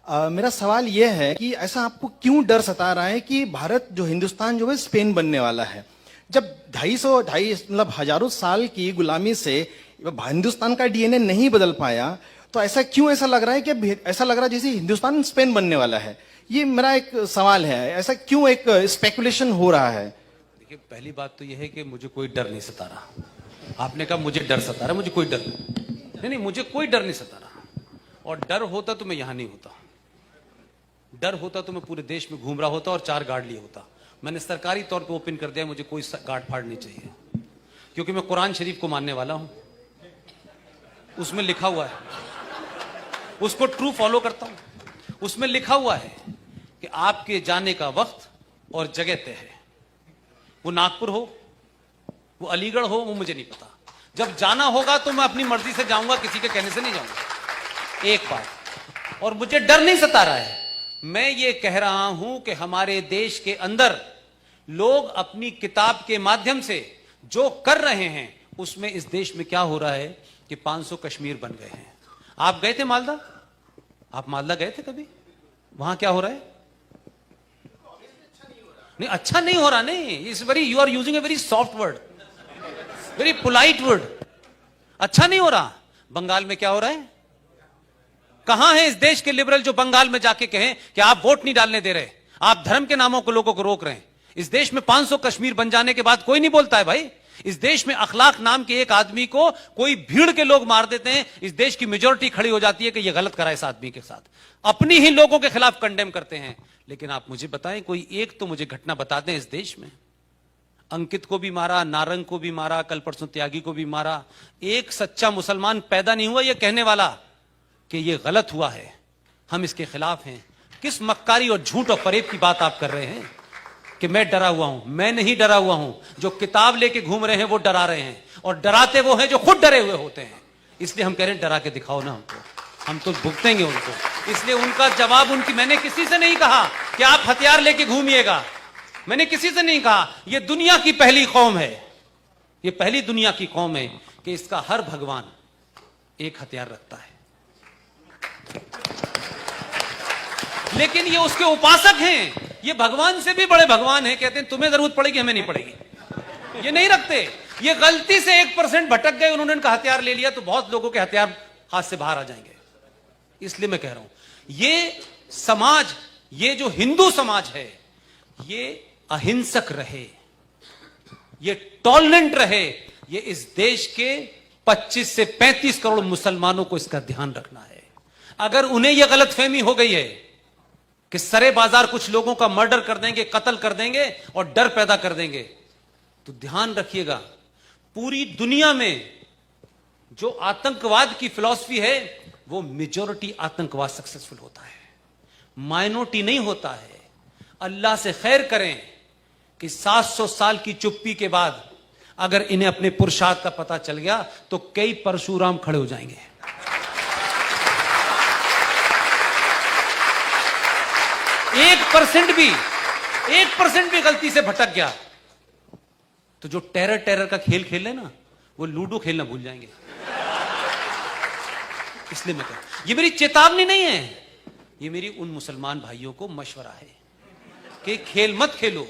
मेरा सवाल यह है कि ऐसा आपको क्यों डर सता रहा है कि भारत जो हिंदुस्तान जो है स्पेन बनने वाला है, जब 250 मतलब हजारों साल की गुलामी से हिंदुस्तान का डीएनए नहीं बदल पाया, तो ऐसा लग रहा है कि ऐसा लग रहा है जैसे हिंदुस्तान स्पेन बनने वाला है। ये मेरा एक सवाल है, ऐसा क्यों एक स्पेकुलेशन हो रहा है? देखिए, पहली बात तो यह है कि मुझे कोई डर नहीं सता रहा। आपने कहा मुझे डर सता रहा, मुझे कोई डर नहीं, मुझे कोई डर नहीं सता रहा। और डर होता तो मैं यहां नहीं होता, डर होता तो मैं पूरे देश में घूम रहा होता और 4 गार्ड लिए होता। मैंने सरकारी तौर पे ओपन कर दिया, मुझे कोई गार्ड फाड़ नहीं चाहिए, क्योंकि मैं कुरान शरीफ को मानने वाला हूं। उसमें लिखा हुआ है, उसको ट्रू फॉलो करता हूं। उसमें लिखा हुआ है कि आपके जाने का वक्त और जगह तय है। वो नागपुर हो, वो अलीगढ़ हो, वो मुझे नहीं पता। जब जाना होगा तो मैं अपनी मर्जी से जाऊंगा, किसी के कहने से नहीं जाऊंगा। एक बात। और मुझे डर नहीं सता रहा है, मैं ये कह रहा हूं कि हमारे देश के अंदर लोग अपनी किताब के माध्यम से जो कर रहे हैं, उसमें इस देश में क्या हो रहा है कि 500 कश्मीर बन गए हैं। आप गए थे मालदा? आप मालदा गए थे कभी? वहां क्या हो रहा है? नहीं, अच्छा नहीं हो रहा। नहीं, इस very, you are using a very soft word, very polite word. अच्छा नहीं हो रहा। बंगाल में क्या हो रहा है? कहां है इस देश के लिबरल जो बंगाल में जाके कहें कि आप वोट नहीं डालने दे रहे, आप धर्म के नामों को लोगों को रोक रहे हैं? इस देश में 500 कश्मीर बन जाने के बाद कोई नहीं बोलता है भाई। इस देश में अखलाक नाम के एक आदमी को कोई भीड़ के लोग मार देते हैं, इस देश की मेजोरिटी खड़ी हो जाती है कि यह गलत करा इस आदमी के साथ, अपनी ही लोगों के खिलाफ कंडेम करते हैं। लेकिन आप मुझे बताएं, कोई एक तो मुझे घटना बता दें इस देश में। अंकित को भी मारा, नारंग को भी मारा, कल परसों त्यागी को भी मारा। एक सच्चा मुसलमान पैदा नहीं हुआ यह कहने वाला कि यह गलत हुआ है, हम इसके खिलाफ हैं। किस मक्कारी और झूठ और फरेब की बात आप कर रहे हैं कि मैं डरा हुआ हूं? मैं नहीं डरा हुआ हूं। जो किताब लेके घूम रहे हैं वो डरा रहे हैं, और डराते वो हैं जो खुद डरे हुए होते हैं। इसलिए हम कह रहे हैं डरा के दिखाओ ना हमको, हम तो भुगतेंगे उनको। इसलिए उनका जवाब मैंने किसी से नहीं कहा कि आप हथियार लेके घूमिएगा, मैंने किसी से नहीं कहा। यह दुनिया की पहली कौम है, यह पहली दुनिया की कौम है कि इसका हर भगवान एक हथियार रखता है। लेकिन ये उसके उपासक हैं, ये भगवान से भी बड़े भगवान हैं। कहते हैं तुम्हें जरूरत पड़ेगी, हमें नहीं पड़ेगी। ये नहीं रखते। ये गलती से 1% भटक गए, उन्होंने इनका हथियार ले लिया तो बहुत लोगों के हथियार हाथ से बाहर आ जाएंगे। इसलिए मैं कह रहा हूं, ये समाज, ये जो हिंदू समाज है, ये अहिंसक रहे, ये टॉलरेंट रहे। ये इस देश के 25 से 35 करोड़ मुसलमानों को इसका ध्यान रखना है। अगर उन्हें यह गलतफहमी हो गई है कि सरे बाजार कुछ लोगों का मर्डर कर देंगे, कत्ल कर देंगे और डर पैदा कर देंगे, तो ध्यान रखिएगा, पूरी दुनिया में जो आतंकवाद की फिलॉसफी है वो मेजॉरिटी आतंकवाद सक्सेसफुल होता है, माइनॉरिटी नहीं होता है। अल्लाह से खैर करें कि 700 साल की चुप्पी के बाद अगर इन्हें अपने पुरुषार्थ का पता चल गया तो कई परशुराम खड़े हो जाएंगे। 1% भी गलती से भटक गया तो जो टेरर का खेल खेल ले ना, वो लूडो खेलना भूल जाएंगे। इसलिए मैं कहूं, ये मेरी चेतावनी नहीं है, ये मेरी उन मुसलमान भाइयों को मशवरा है कि खेल मत खेलो।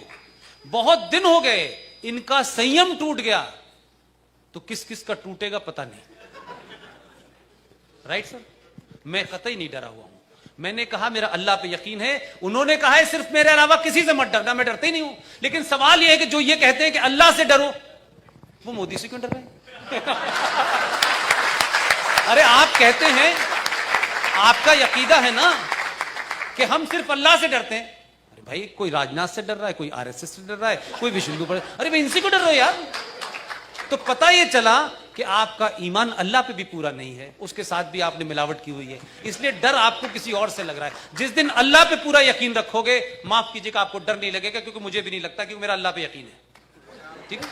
बहुत दिन हो गए, इनका संयम टूट गया, तो किस किस का टूटेगा पता नहीं। Right sir? मैं कतई नहीं डरा हुआ हूं। मैंने कहा मेरा अल्लाह पे यकीन है, उन्होंने कहा है सिर्फ मेरे अलावा किसी से मत डरना। मैं डरते ही नहीं हूं। लेकिन सवाल यह है कि जो ये कहते हैं कि अल्लाह से डरो, वो मोदी से क्यों डर रहे हैं? अरे आप कहते हैं, आपका यकीदा है ना कि हम सिर्फ अल्लाह से डरते हैं। अरे भाई, कोई राजनाथ से डर रहा है, कोई आरएसएस से डर रहा है, कोई विश्व हिंदू परिषद, अरे भाई इनसे क्यों डर रहे हो यार? तो पता ये चला कि आपका ईमान अल्लाह पे भी पूरा नहीं है, उसके साथ भी आपने मिलावट की हुई है, इसलिए डर आपको किसी और से लग रहा है। जिस दिन अल्लाह पे पूरा यकीन रखोगे, माफ कीजिएगा, आपको डर नहीं लगेगा, क्योंकि मुझे भी नहीं लगता, क्योंकि मेरा अल्लाह पे यकीन है। ठीक है?